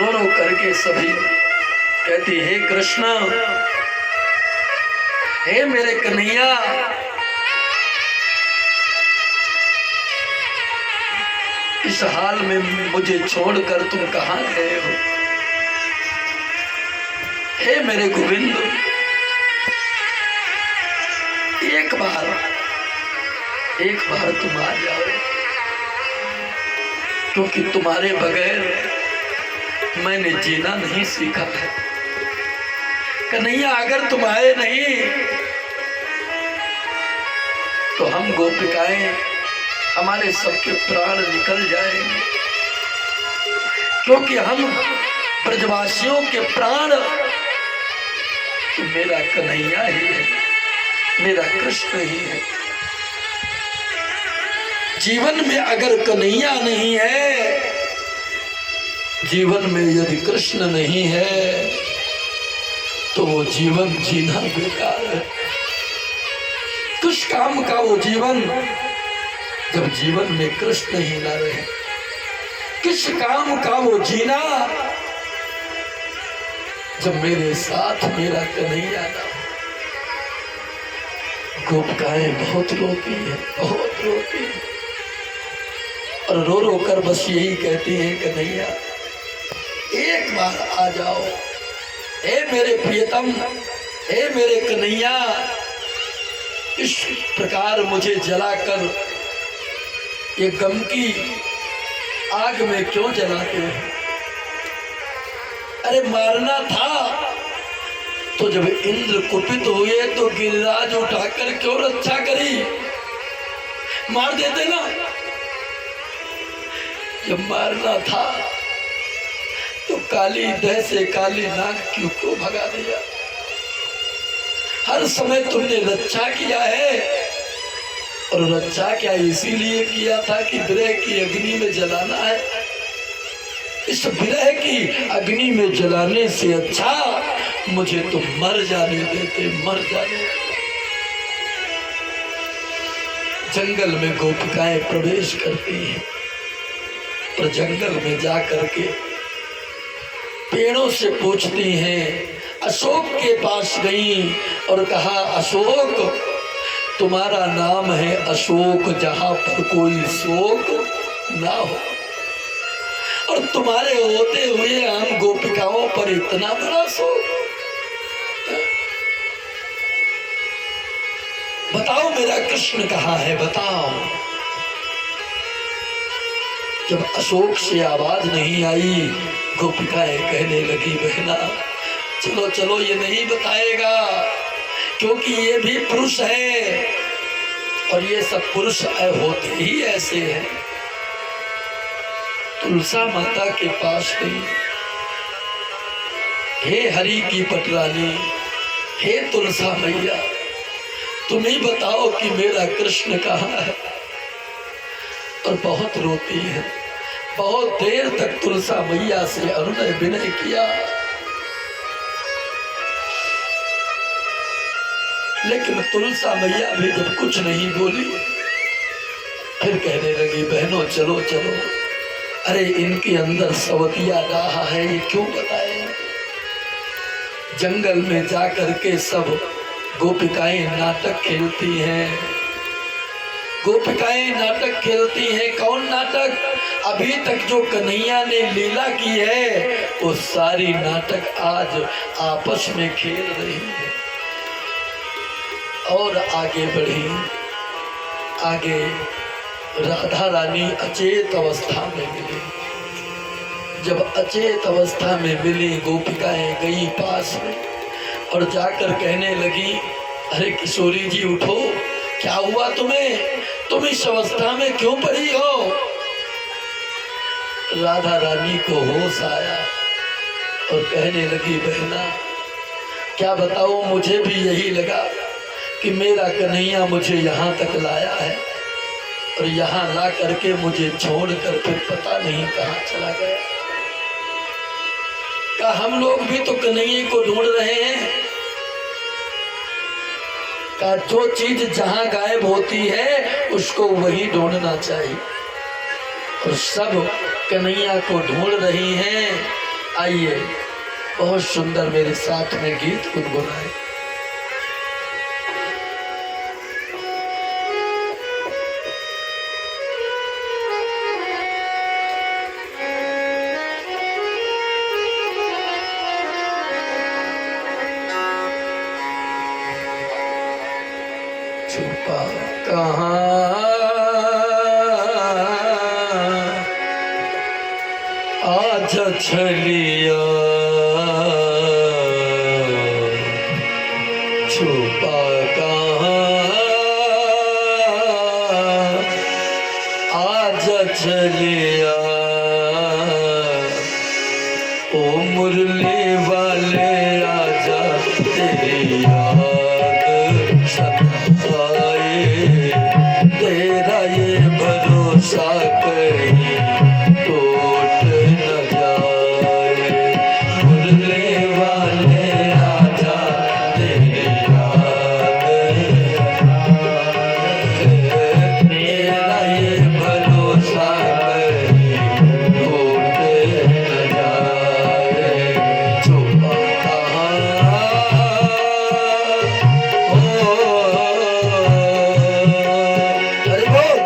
रो रो करके सभी कहती, हे कृष्ण, हे मेरे कन्हैया, इस हाल में मुझे छोड़कर तुम कहाँ गए हो? हे मेरे गोविंद, एक बार तुम आ जाओ, क्योंकि तुम्हारे बगैर मैंने जीना नहीं सीखा है। कन्हैया, अगर तुम आए नहीं तो हम गोपिकाएं, हमारे सबके प्राण निकल जाएंगे, क्योंकि हम ब्रजवासियों के प्राण तो मेरा कन्हैया ही है, मेरा कृष्ण ही है। जीवन में अगर कन्हैया नहीं है, जीवन में यदि कृष्ण नहीं है, तो वो जीवन जीना बेकार है। किस काम का वो जीवन जब जीवन में कृष्ण ही ना रहे? किस काम का वो जीना जब मेरे साथ मेरा कन्हैया ना हो? गोपिकाएं बहुत रोती है, बहुत रोती है, और रो रो कर बस यही कहती है, कन्हैया एक बार आ जाओ, हे मेरे प्रियतम, हे मेरे कन्हैया, इस प्रकार मुझे जलाकर ये गम की आग में क्यों जलाते हो? अरे मारना था तो जब इंद्र कुपित हुए तो गिरिराज उठाकर क्यों रक्षा करी? मार देते ना। जब मारना था तो काली दह से काली नाग क्यों भगा दिया? हर समय तुमने रक्षा किया है, और रक्षा क्या इसीलिए किया था कि विरह की अग्नि में जलाना है? इस विरह की अग्नि में जलाने से अच्छा मुझे तो मर जाने देते, मर जाने देते। जंगल में गोपिकाएं प्रवेश करती हैं, और जंगल में जा करके पेड़ों से पूछती हैं। अशोक के पास गई और कहा, अशोक, तुम्हारा नाम है अशोक, जहां पर कोई शोक ना हो, और तुम्हारे होते हुए हम गोपिकाओं पर इतना बड़ा शोक। बताओ मेरा कृष्ण कहाँ है, बताओ। जब अशोक से आवाज नहीं आई, गोपिकाएं कहने लगी, बहना चलो चलो, ये नहीं बताएगा, क्योंकि ये भी पुरुष है, और ये सब पुरुष होते ही ऐसे हैं। तुलसा माता के पास गई, हे हरि की पटरानी, हे तुलसा मैया, तुम ही बताओ कि मेरा कृष्ण कहाँ है? और बहुत रोती है। बहुत देर तक तुलसा मैया से अनुनय विनय किया, लेकिन तुलसा मैया भी जब कुछ नहीं बोली, फिर कहने लगी, बहनों चलो चलो, अरे इनके अंदर सवतिया रहा है, ये क्यों बताए? जंगल में जाकर के सब गोपिकाएं नाटक खेलती हैं, गोपिकाएं नाटक खेलती हैं। कौन नाटक? अभी तक जो कन्हैया ने लीला की है, वो सारी नाटक आज आपस में खेल रही है। और आगे बढ़ी, आगे राधा रानी अचेत अवस्था में मिली। जब अचेत अवस्था में मिली, गोपिकाएं गई पास में और जाकर कहने लगी, अरे किशोरी जी उठो, क्या हुआ तुम्हें? तुम इस अवस्था में क्यों पड़ी हो? राधा रानी को होश आया और कहने लगी, बहना क्या बताऊं, मुझे भी यही लगा कि मेरा कन्हैया मुझे यहाँ तक लाया है, और यहाँ ला करके मुझे छोड़कर फिर पता नहीं कहाँ चला गया। क्या हम लोग भी तो कन्हैया को ढूंढ रहे हैं? का जो चीज जहां गायब होती है उसको वही ढूंढना चाहिए, और सब कन्हैया को ढूंढ रही हैं, आइए बहुत सुंदर मेरे साथ में गीत गुनगुनाए। छुपा कहाँ आज छलिया, छुपा कहाँ आज छलिया, ओ मुरली वाले आजा तेरी याद सताए, तेरा ये भरोसा कहीं टूट न जाए, मुरली वाले आजा तेरी याद सताए, तेरा ये भरोसा कहीं टूट न जाए। छुपा कहाँ अरे बोल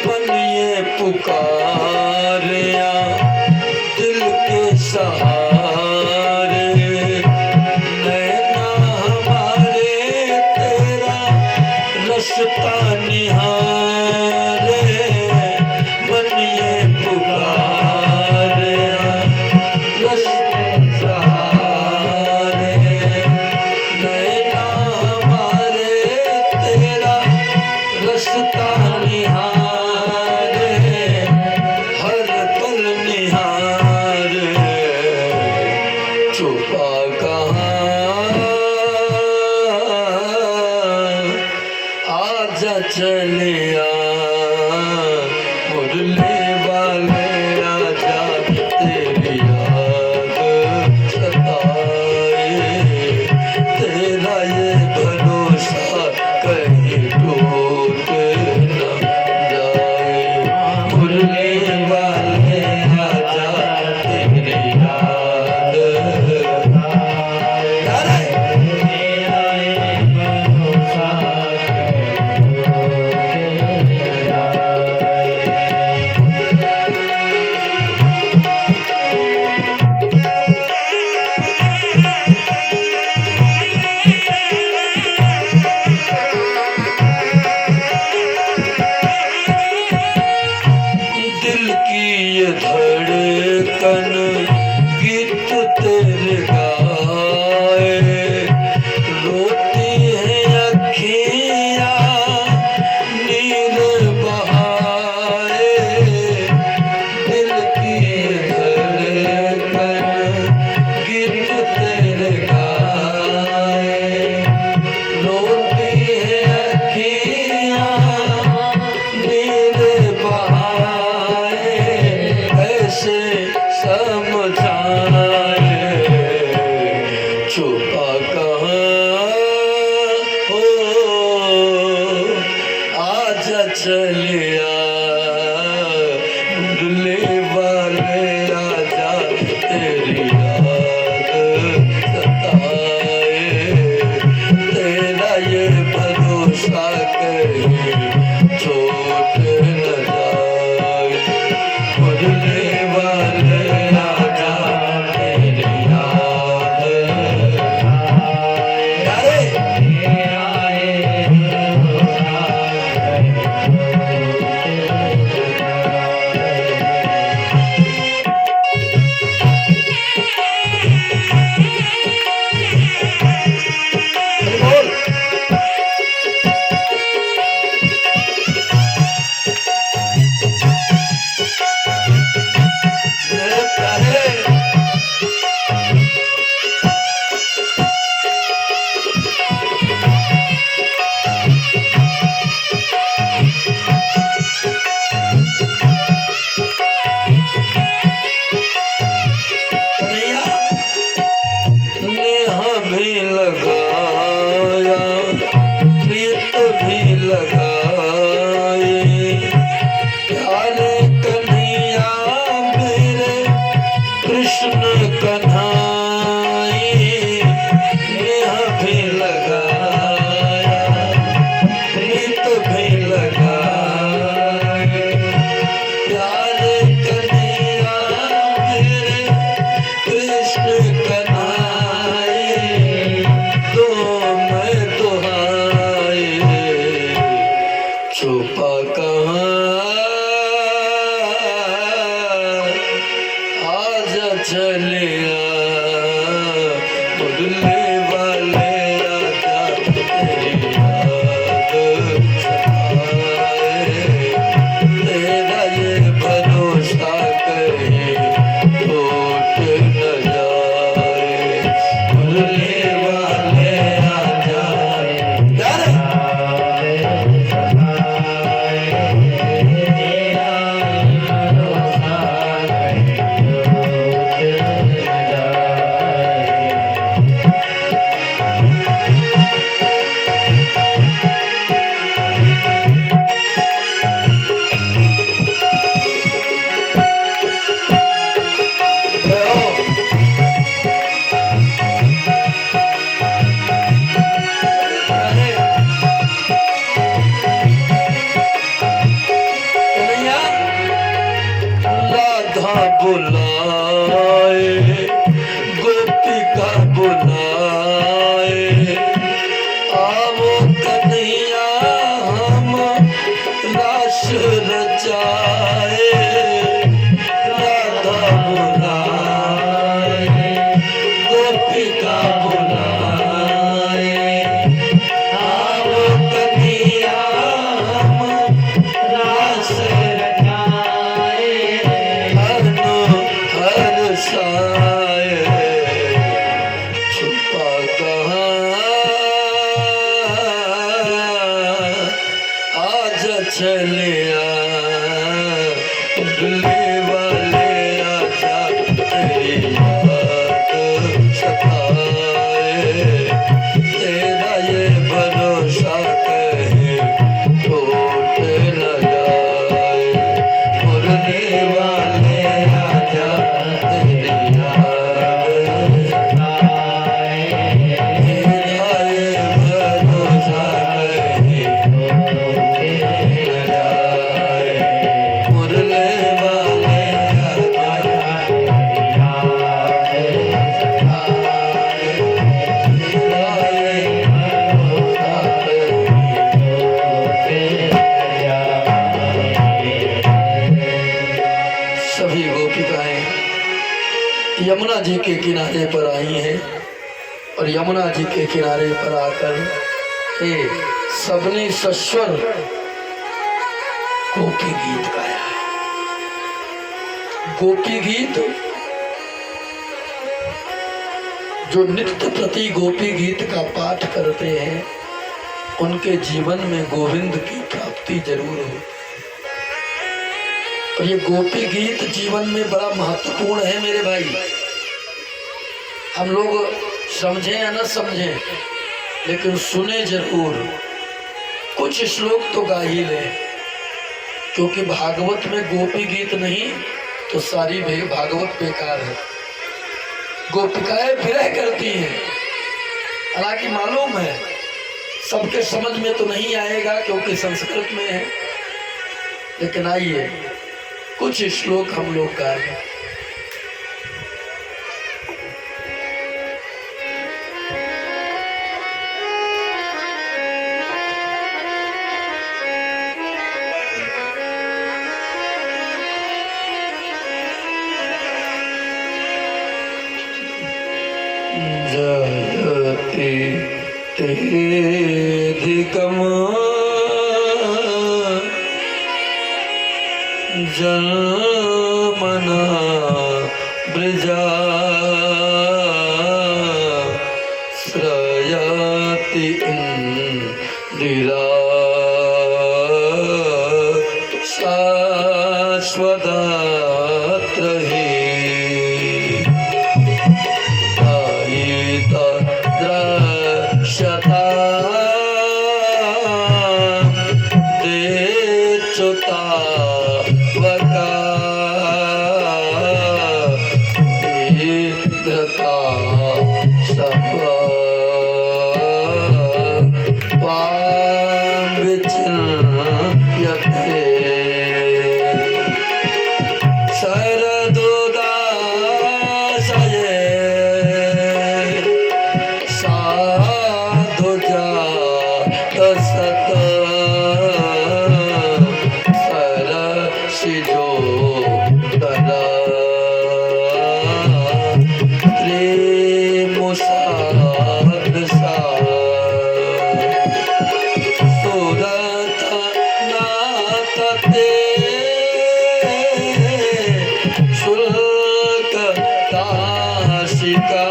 बनिए पुकारिया दिल के सहारे, नैना हमारे तेरा रास्ता निहारे, बनिए पुकारिया रास्ता सहारे, नैना हमारे तेरा रास्ता निहारे, हर पल निहारे। छुपा कहाँ आजा चलिया, मुरली वाले आजा तेरी याद सताए, तेरा ये भरोसा कहीं टूट न जाए, मुरली वाले आजा तेरी याद अरे दिल की ये धड़कन गीत तेरे गाए, रोती है अखियाँ नीर बहाए, दिल की ये धड़कन गीत तेरे गाए, रोती है अखियाँ नीर बहाए, ऐसे समझाए। छुपा कहाँ हो आजा चलिया, मुरली वाले आजा तेरी याद सताए, तेरा ये भरोसा कहीं छूट न जाए, मुरली वाले आजा तेरी याद अरे भी लगाया, प्रीत भी लगाए, प्यारे कन्हैया मेरे कृष्ण कन्हाई, नेह भी लगाया, प्रीत भी लगाए, प्यारे कन्हैया मेरे कृष्ण कन्हाई, तो मैं दुहाई, छुपा कहाँ आज चलिया, मुरली वाले राजा तेरी याद सताए, तेरा ये भरोसा कहीं टूट न जाए, मुरली वाले राजा यार बुलाए, गोपिका बुलाए, आओ कन्हैया हम रास रचाए, राधा बुलाए, गोपिका बुलाए, आओ कन्हैया हम रास साए, छुपा कहाँ आज चलिया, मुरली वाले राजा तेरी याद सताए, तेरा ये भरोसा कहीं टूट न जाए, मुरली वाले राजा तेरी याद सताए, तेरा ये भरोसा कहीं टूट न जाए, मुरली वाले राजा तेरी याद सताए, तेरा ये भरोसा कहीं टूट न जाए। सभी गोपिकाएं यमुना जी के किनारे पर आई हैं और यमुना जी के किनारे पर आकर हे सबने सस्वर गोपी गीत गाया है। गोपी गीत जो नित्य प्रति गोपी गीत का पाठ करते हैं उनके जीवन में गोविंद की प्राप्ति जरूर हो। और ये गोपी गीत जीवन में बड़ा महत्वपूर्ण है मेरे भाई। हम लोग समझें या न समझें लेकिन सुने जरूर। कुछ श्लोक तो गा ही लें, क्योंकि भागवत में गोपी गीत नहीं तो सारी भागवत बेकार है। गोपिकाएं विरह करती हैं, हालांकि मालूम है सबके समझ में तो नहीं आएगा क्योंकि संस्कृत में है, लेकिन आइए कुछ श्लोक हम लोग गाएं। जयति तेधिकम जन्मना ब्रजा श्रयति इंदिरा शाश्वतात्रहि साधु जात सत सरसि जो तला प्रेम साध सा सुरत नाथ ते शुल्क काशिका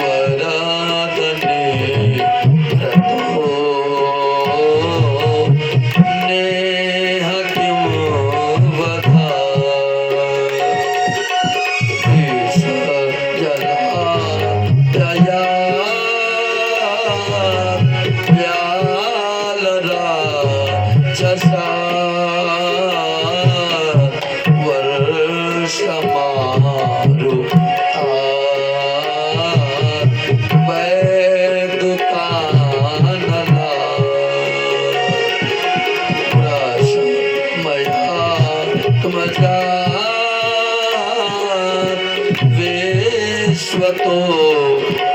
वरदने रतो नेह किं वधा ईश जला दया व्यालरा चसा वर्षमारु वैदुतानला मया तुमजा विश्वतो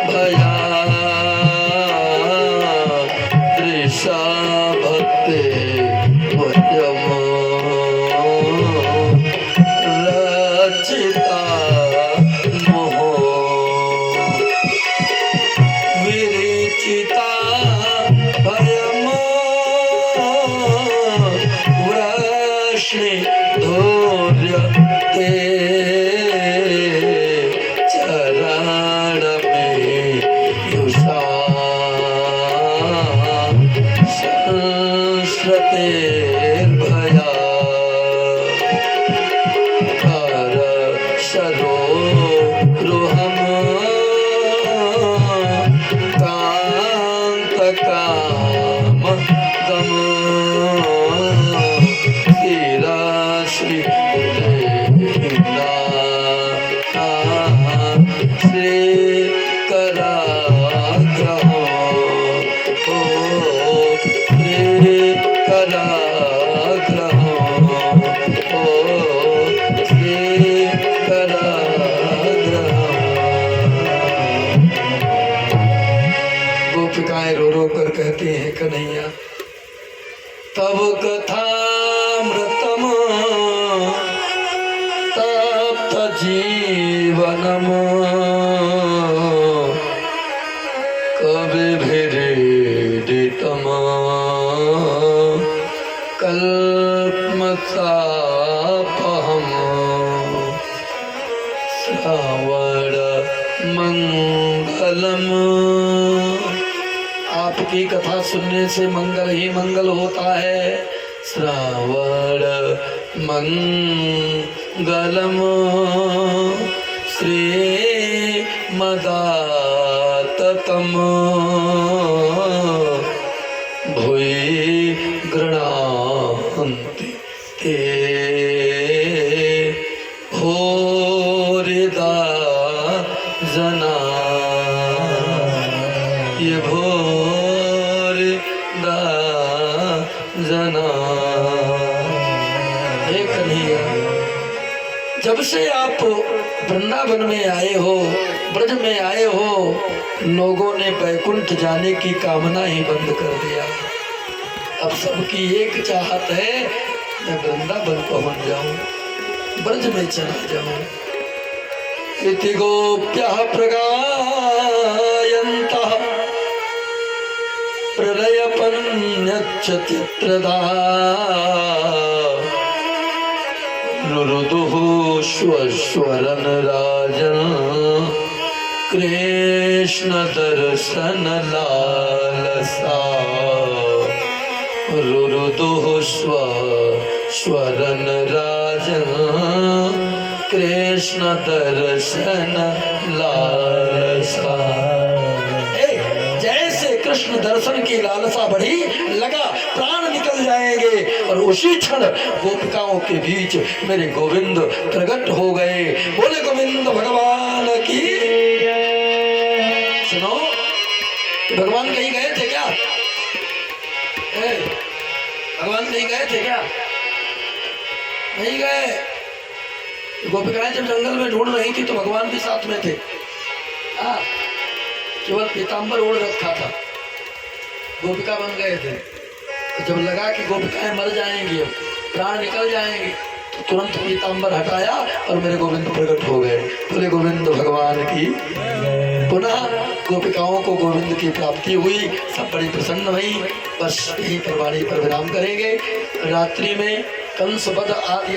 भया दृशा भक्ते वयम रचिता मोह विरचिता भयम वृष्णि धैर्य ते चरण में युषा संस्रतेर्भया कर सरोरुहं कांतकाम गम श्री श्री कराग्रह ओ श्री कराग्रह ओ श्री कराग्रह। गोपिकाएं रो रो कर कहती हैं कन्हैया तब कथामृतम तप्त जीवनम कविभिरीडितम कल्पसापहम श्रावण मंगलम। आपकी कथा सुनने से मंगल ही मंगल होता है। श्रावण मंगलम श्री मदाततम भुवि गृह्णान्ति ते भूरिदा जना ये भूरिदा जना। एक नहीं, जब से आप वृंदावन में आए हो, ब्रज में आए हो, लोगों ने बैकुंठ जाने की कामना ही बंद कर दिया। अब सबकी एक चाहत है मैं वृंदावन पहुंच जाऊं, ब्रज में चला जाऊं। इति गोप्यः प्रगायन्तः प्रलयपन्यच्च चित्रदा रुरुदुः स्वरन राजन् कृष्ण दर्शन लालसा। रुरुदुः स्वरन राजन् कृष्ण दर्शन लालसा। जैसे कृष्ण दर्शन की लालसा बढ़ी, लगा प्राण निकल जाएंगे, और उसी क्षण गोपिकाओं के बीच मेरे गोविंद प्रकट हो गए। बोले गोविंद भगवान की। सुनो, भगवान कहीं गए थे क्या? भगवान कहीं गए थे क्या? नहीं गए। गोपिकाएं जब जंगल में ढूंढ रही थी तो भगवान भी साथ में थे। हाँ, केवल पीताम्बर ओढ़ रखा था, गोपिका बन गए थे। तो जब लगा कि गोपिकाएं मर जाएंगी, अब प्राण निकल जाएंगे, तो तुरंत पीताम्बर हटाया और मेरे गोविंद प्रकट हो गए। बोले गोविंद भगवान की। पुनः गोपिकाओं को गोविंद की प्राप्ति हुई, सब बड़ी प्रसन्न हुई। बस यही पर वाणी पर विराम करेंगे। रात्रि में कंस वध आदि